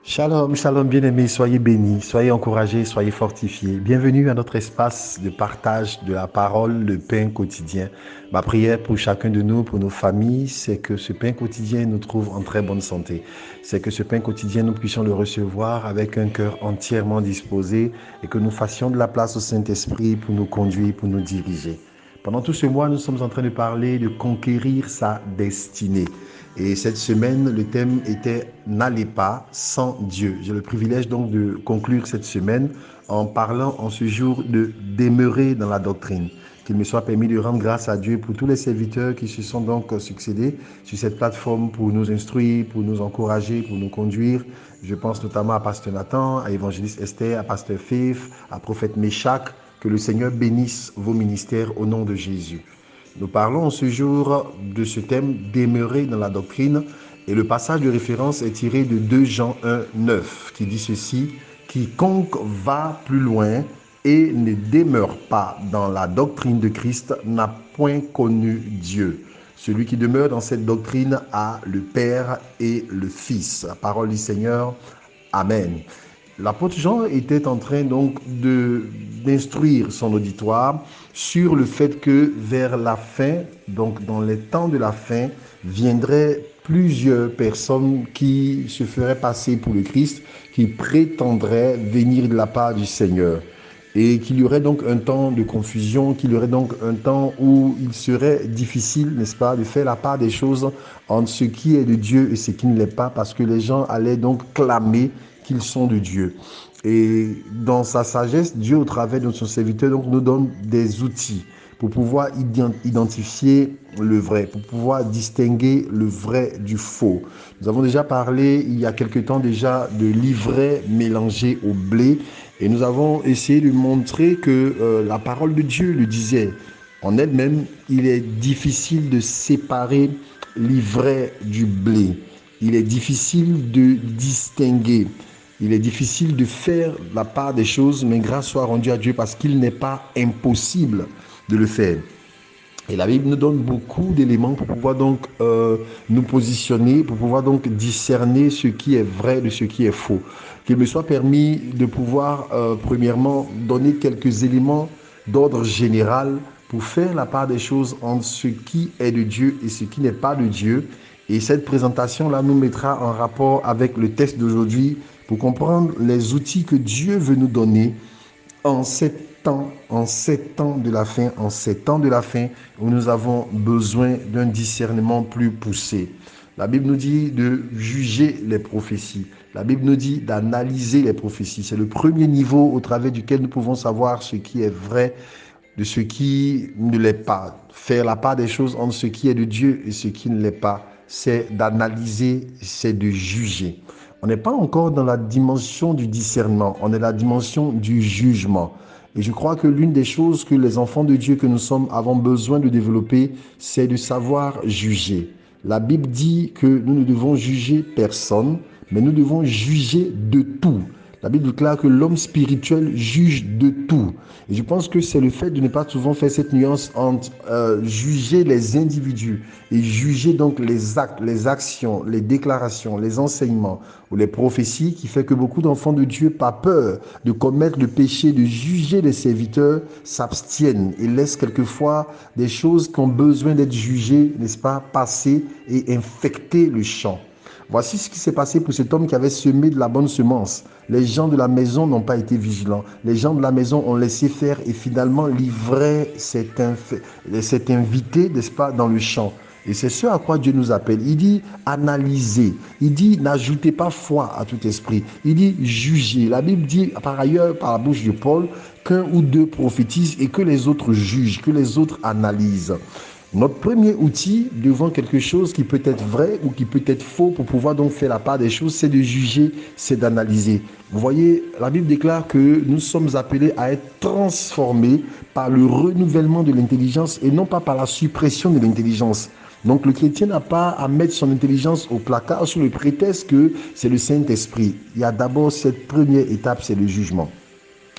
Shalom, shalom bien-aimés, soyez bénis, soyez encouragés, soyez fortifiés. Bienvenue à notre espace de partage de la parole, le pain quotidien. Ma prière pour chacun de nous, pour nos familles, c'est que ce pain quotidien nous trouve en très bonne santé. C'est que ce pain quotidien, nous puissions le recevoir avec un cœur entièrement disposé et que nous fassions de la place au Saint-Esprit pour nous conduire, pour nous diriger. Pendant tout ce mois, nous sommes en train de parler de conquérir sa destinée. Et cette semaine, le thème était « N'allez pas sans Dieu ». J'ai le privilège donc de conclure cette semaine en parlant en ce jour de demeurer dans la doctrine. Qu'il me soit permis de rendre grâce à Dieu pour tous les serviteurs qui se sont donc succédés sur cette plateforme pour nous instruire, pour nous encourager, pour nous conduire. Je pense notamment à Pasteur Nathan, à Évangéliste Esther, à Pasteur Fif, à Prophète Méchac. Que le Seigneur bénisse vos ministères au nom de Jésus. Nous parlons ce jour de ce thème « Demeurer dans la doctrine » et le passage de référence est tiré de 2 Jean 1, 9 qui dit ceci « Quiconque va plus loin et ne demeure pas dans la doctrine de Christ n'a point connu Dieu. Celui qui demeure dans cette doctrine a le Père et le Fils. » La parole du Seigneur. Amen. L'apôtre Jean était en train donc d'instruire son auditoire sur le fait que vers la fin, donc dans les temps de la fin, viendraient plusieurs personnes qui se feraient passer pour le Christ, qui prétendraient venir de la part du Seigneur. Et qu'il y aurait donc un temps de confusion, qu'il y aurait donc un temps où il serait difficile, n'est-ce pas, de faire la part des choses entre ce qui est de Dieu et ce qui ne l'est pas, parce que les gens allaient donc clamer qu'ils sont de Dieu. Et dans sa sagesse, Dieu, au travers de son serviteur, donc, nous donne des outils pour pouvoir identifier le vrai, pour pouvoir distinguer le vrai du faux. Nous avons déjà parlé, il y a quelque temps déjà, de l'ivraie mélangée au blé, et nous avons essayé de montrer que la parole de Dieu le disait. En elle-même, il est difficile de séparer l'ivraie du blé. Il est difficile de distinguer. Il est difficile de faire la part des choses, mais grâce soit rendue à Dieu parce qu'il n'est pas impossible de le faire. Et la Bible nous donne beaucoup d'éléments pour pouvoir donc nous positionner, pour pouvoir donc discerner ce qui est vrai de ce qui est faux. Qu'il me soit permis de pouvoir premièrement donner quelques éléments d'ordre général pour faire la part des choses entre ce qui est de Dieu et ce qui n'est pas de Dieu. Et cette présentation-là nous mettra en rapport avec le texte d'aujourd'hui pour comprendre les outils que Dieu veut nous donner en ces temps de la fin, en ces temps de la fin où nous avons besoin d'un discernement plus poussé. La Bible nous dit de juger les prophéties. La Bible nous dit d'analyser les prophéties. C'est le premier niveau au travers duquel nous pouvons savoir ce qui est vrai de ce qui ne l'est pas. Faire la part des choses entre ce qui est de Dieu et ce qui ne l'est pas, c'est d'analyser, c'est de juger. On n'est pas encore dans la dimension du discernement, on est dans la dimension du jugement. Et je crois que l'une des choses que les enfants de Dieu que nous sommes avons besoin de développer, c'est de savoir juger. La Bible dit que nous ne devons juger personne, mais nous devons juger de tout. La Bible déclare que l'homme spirituel juge de tout. Et je pense que c'est le fait de ne pas souvent faire cette nuance entre juger les individus et juger donc les actes, les actions, les déclarations, les enseignements ou les prophéties qui fait que beaucoup d'enfants de Dieu, par peur de commettre le péché, de juger les serviteurs, s'abstiennent et laissent quelquefois des choses qui ont besoin d'être jugées, n'est-ce pas, passer et infecter le champ. Voici ce qui s'est passé pour cet homme qui avait semé de la bonne semence. Les gens de la maison n'ont pas été vigilants. Les gens de la maison ont laissé faire et finalement l'ivraie s'est invité, n'est-ce pas, dans le champ. Et c'est ce à quoi Dieu nous appelle. Il dit analysez. Il dit n'ajoutez pas foi à tout esprit. Il dit jugez. La Bible dit par ailleurs, par la bouche de Paul, qu'un ou deux prophétisent et que les autres jugent, que les autres analysent. Notre premier outil devant quelque chose qui peut être vrai ou qui peut être faux pour pouvoir donc faire la part des choses, c'est de juger, c'est d'analyser. Vous voyez, la Bible déclare que nous sommes appelés à être transformés par le renouvellement de l'intelligence et non pas par la suppression de l'intelligence. Donc le chrétien n'a pas à mettre son intelligence au placard sous le prétexte que c'est le Saint-Esprit. Il y a d'abord cette première étape, c'est le jugement.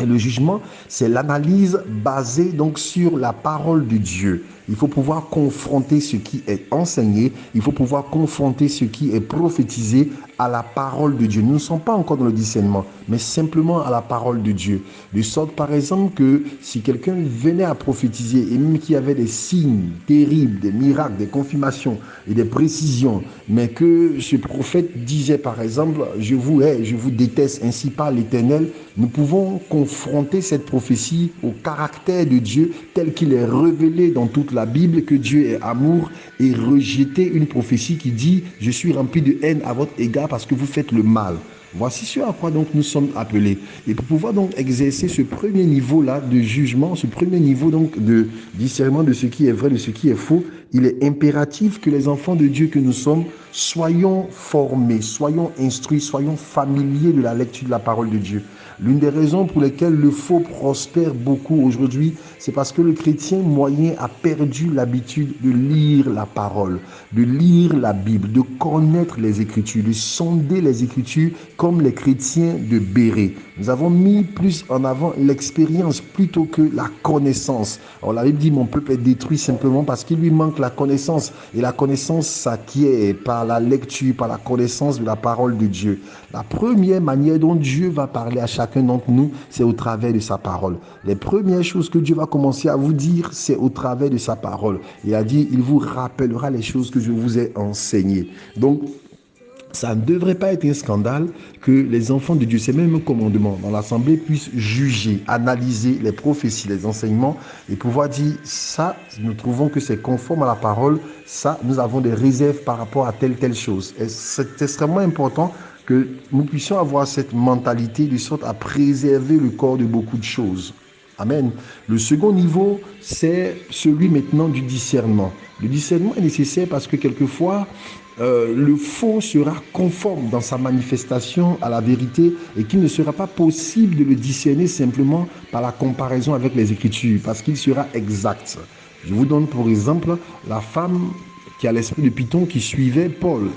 Et le jugement, c'est l'analyse basée donc sur la parole de Dieu. Il faut pouvoir confronter ce qui est enseigné, il faut pouvoir confronter ce qui est prophétisé à la parole de Dieu. Nous ne sommes pas encore dans le discernement, mais simplement à la parole de Dieu. De sorte, par exemple, que si quelqu'un venait à prophétiser et même qu'il y avait des signes terribles, des miracles, des confirmations et des précisions, mais que ce prophète disait, par exemple, je vous hais, je vous déteste, ainsi parle l'Éternel, nous pouvons confronter cette prophétie au caractère de Dieu tel qu'il est révélé dans toute la Bible, que Dieu est amour, et rejeter une prophétie qui dit « Je suis rempli de haine à votre égard parce que vous faites le mal ». Voici ce à quoi donc nous sommes appelés. Et pour pouvoir donc exercer ce premier niveau-là de jugement, ce premier niveau donc de discernement de ce qui est vrai, de ce qui est faux, il est impératif que les enfants de Dieu que nous sommes soyons formés, soyons instruits, soyons familiers de la lecture de la parole de Dieu. L'une des raisons pour lesquelles le faux prospère beaucoup aujourd'hui, c'est parce que le chrétien moyen a perdu l'habitude de lire la parole, de lire la Bible, de connaître les Écritures, de sonder les Écritures comme les chrétiens de Béret. Nous avons mis plus en avant l'expérience plutôt que la connaissance. Alors la Bible dit mon peuple est détruit simplement parce qu'il lui manque la connaissance. Et la connaissance s'acquiert par la lecture, par la connaissance de la parole de Dieu. La première manière dont Dieu va parler à chacun d'entre nous, c'est au travers de sa parole. Les premières choses que Dieu va commencer à vous dire, c'est au travers de sa parole. Il a dit, il vous rappellera les choses que je vous ai enseignées. Donc, ça ne devrait pas être un scandale que les enfants de Dieu, c'est même un commandement dans l'Assemblée, puissent juger, analyser les prophéties, les enseignements et pouvoir dire ça, nous trouvons que c'est conforme à la parole, ça, nous avons des réserves par rapport à telle chose. Et c'est extrêmement important que nous puissions avoir cette mentalité de sorte à préserver le corps de beaucoup de choses. Amen. Le second niveau, c'est celui maintenant du discernement. Le discernement est nécessaire parce que quelquefois, le faux sera conforme dans sa manifestation à la vérité et qu'il ne sera pas possible de le discerner simplement par la comparaison avec les Écritures parce qu'il sera exact. Je vous donne pour exemple la femme qui a l'esprit de Python qui suivait Paul.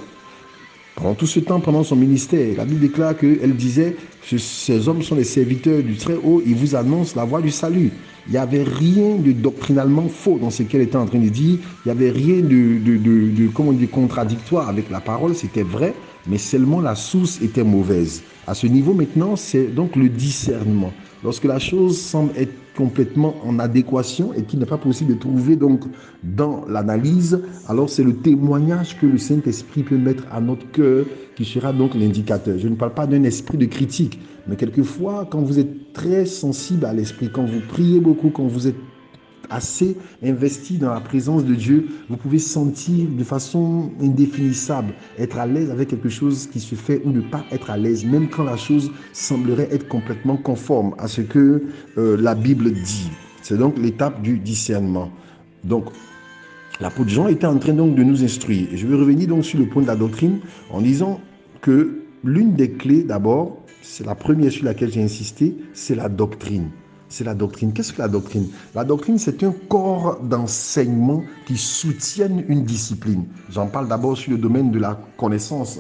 Pendant tout ce temps, pendant son ministère, la Bible déclare qu'elle disait « Ces hommes sont les serviteurs du Très-Haut, ils vous annoncent la voie du salut ». Il n'y avait rien de doctrinalement faux dans ce qu'elle était en train de dire. Il n'y avait rien de contradictoire avec la parole, c'était vrai, mais seulement la source était mauvaise. À ce niveau maintenant, c'est donc le discernement. Lorsque la chose semble être complètement en adéquation et qu'il n'est pas possible de trouver donc dans l'analyse, alors c'est le témoignage que le Saint-Esprit peut mettre à notre cœur qui sera donc l'indicateur. Je ne parle pas d'un esprit de critique, mais quelquefois, quand vous êtes très sensible à l'esprit, quand vous priez beaucoup, quand vous êtes assez investi dans la présence de Dieu, vous pouvez sentir de façon indéfinissable, être à l'aise avec quelque chose qui se fait ou ne pas être à l'aise, même quand la chose semblerait être complètement conforme à ce que la Bible dit. C'est donc l'étape du discernement. Donc, l'apôtre Jean était en train donc de nous instruire. Et je vais revenir donc sur le point de la doctrine en disant que l'une des clés d'abord, c'est la première sur laquelle j'ai insisté, c'est la doctrine. C'est la doctrine. Qu'est-ce que la doctrine? La doctrine, c'est un corps d'enseignement qui soutienne une discipline. J'en parle d'abord sur le domaine de la connaissance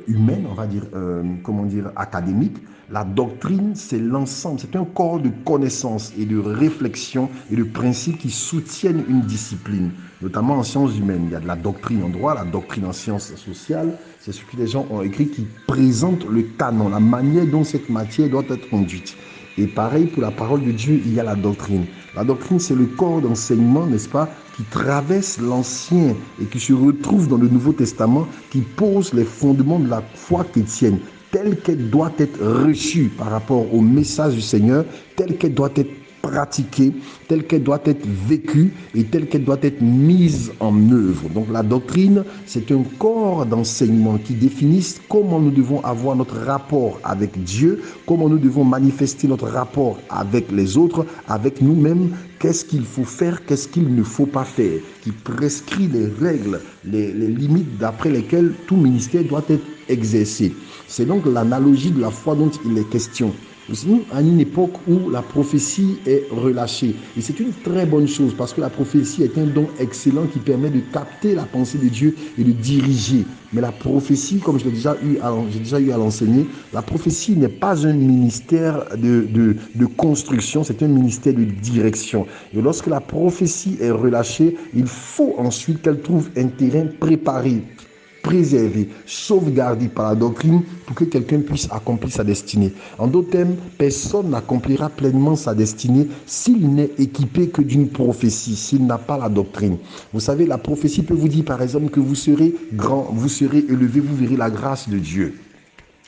humaine, on va dire, académique. La doctrine, c'est l'ensemble, c'est un corps de connaissances et de réflexion et de principes qui soutiennent une discipline, notamment en sciences humaines. Il y a de la doctrine en droit, la doctrine en sciences sociales, c'est ce que les gens ont écrit qui présente le canon, la manière dont cette matière doit être conduite. Et pareil pour la parole de Dieu, il y a la doctrine. La doctrine, c'est le corps d'enseignement, n'est-ce pas, qui traverse l'Ancien et qui se retrouve dans le Nouveau Testament, qui pose les fondements de la foi chrétienne, telle qu'elle doit être reçue par rapport au message du Seigneur, telle qu'elle doit être pratiquée, telle qu'elle doit être vécue et telle qu'elle doit être mise en œuvre. Donc la doctrine, c'est un corps d'enseignement qui définit comment nous devons avoir notre rapport avec Dieu, comment nous devons manifester notre rapport avec les autres, avec nous-mêmes, qu'est-ce qu'il faut faire, qu'est-ce qu'il ne faut pas faire, qui prescrit les règles, les limites d'après lesquelles tout ministère doit être exercé. C'est donc l'analogie de la foi dont il est question. Nous sommes à une époque où la prophétie est relâchée. Et c'est une très bonne chose parce que la prophétie est un don excellent qui permet de capter la pensée de Dieu et de diriger. Mais la prophétie, comme j'ai déjà eu à l'enseigner, la prophétie n'est pas un ministère de construction, c'est un ministère de direction. Et lorsque la prophétie est relâchée, il faut ensuite qu'elle trouve un terrain préparé préservé, sauvegardé par la doctrine pour que quelqu'un puisse accomplir sa destinée. En d'autres termes, personne n'accomplira pleinement sa destinée s'il n'est équipé que d'une prophétie, s'il n'a pas la doctrine. Vous savez, la prophétie peut vous dire par exemple que vous serez grand, vous serez élevé, vous verrez la grâce de Dieu.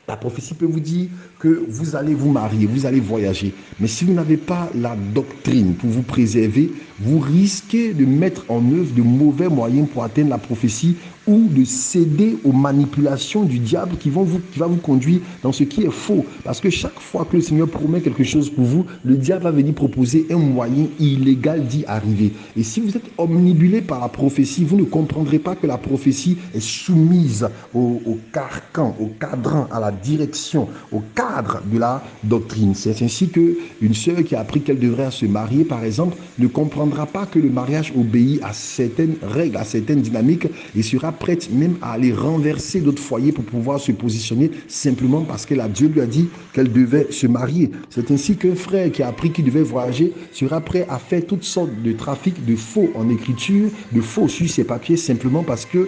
La prophétie peut vous dire que vous allez vous marier, vous allez voyager. Mais si vous n'avez pas la doctrine pour vous préserver, vous risquez de mettre en œuvre de mauvais moyens pour atteindre la prophétie ou de céder aux manipulations du diable qui va vous conduire dans ce qui est faux. Parce que chaque fois que le Seigneur promet quelque chose pour vous, le diable va venir proposer un moyen illégal d'y arriver. Et si vous êtes omnibulé par la prophétie, vous ne comprendrez pas que la prophétie est soumise au carcan, au cadran, à la direction, au cadre de la doctrine. C'est ainsi qu'une sœur qui a appris qu'elle devrait se marier, par exemple, ne comprendra pas que le mariage obéit à certaines règles, à certaines dynamiques et sera prête même à aller renverser d'autres foyers pour pouvoir se positionner simplement parce que Dieu lui a dit qu'elle devait se marier. C'est ainsi qu'un frère qui a appris qu'il devait voyager sera prêt à faire toutes sortes de trafics de faux en écriture, de faux sur ses papiers simplement parce qu'il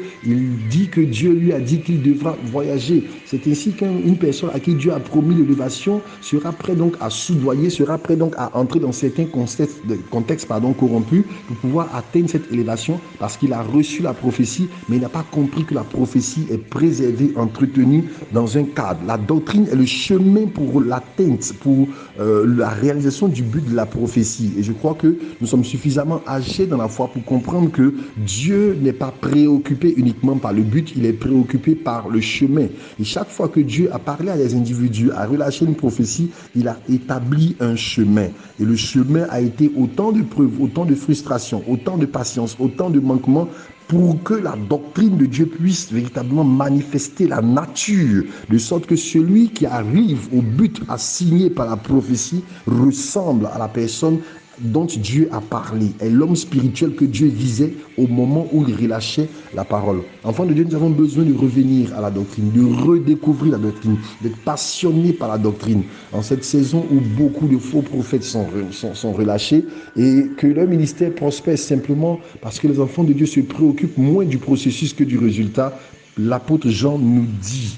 dit que Dieu lui a dit qu'il devra voyager. C'est ainsi qu'une personne à qui Dieu a promis l'élévation sera prêt donc à soudoyer, sera prêt donc à entrer dans certains contextes corrompus pour pouvoir atteindre cette élévation parce qu'il a reçu la prophétie, mais il n'a pas compris que la prophétie est préservée, entretenue dans un cadre. La doctrine est le chemin pour l'atteinte, pour la réalisation du but de la prophétie. Et je crois que nous sommes suffisamment âgés dans la foi pour comprendre que Dieu n'est pas préoccupé uniquement par le but, il est préoccupé par le chemin. Et chaque fois que Dieu a parlé à des individus, a relâché une prophétie, il a établi un chemin. Et le chemin a été autant de preuves, autant de frustrations, autant de patience, autant de manquements pour que la doctrine de Dieu puisse véritablement manifester la nature, de sorte que celui qui arrive au but assigné par la prophétie ressemble à la personne dont Dieu a parlé, est l'homme spirituel que Dieu visait au moment où il relâchait la parole. Enfants de Dieu, nous avons besoin de revenir à la doctrine, de redécouvrir la doctrine, d'être passionnés par la doctrine. En cette saison où beaucoup de faux prophètes sont relâchés et que leur ministère prospère simplement parce que les enfants de Dieu se préoccupent moins du processus que du résultat, l'apôtre Jean nous dit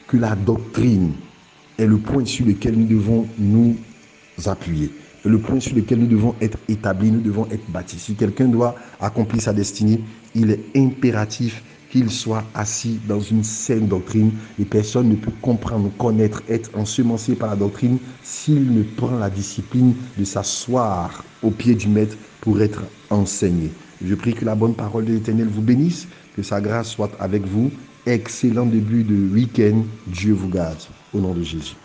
que la doctrine est le point sur lequel nous devons nous appuyer. Le point sur lequel nous devons être établis, nous devons être bâtis. Si quelqu'un doit accomplir sa destinée, il est impératif qu'il soit assis dans une saine doctrine et personne ne peut comprendre, connaître, être ensemencé par la doctrine s'il ne prend la discipline de s'asseoir au pied du maître pour être enseigné. Je prie que la bonne parole de l'Éternel vous bénisse, que sa grâce soit avec vous. Excellent début de week-end. Dieu vous garde. Au nom de Jésus.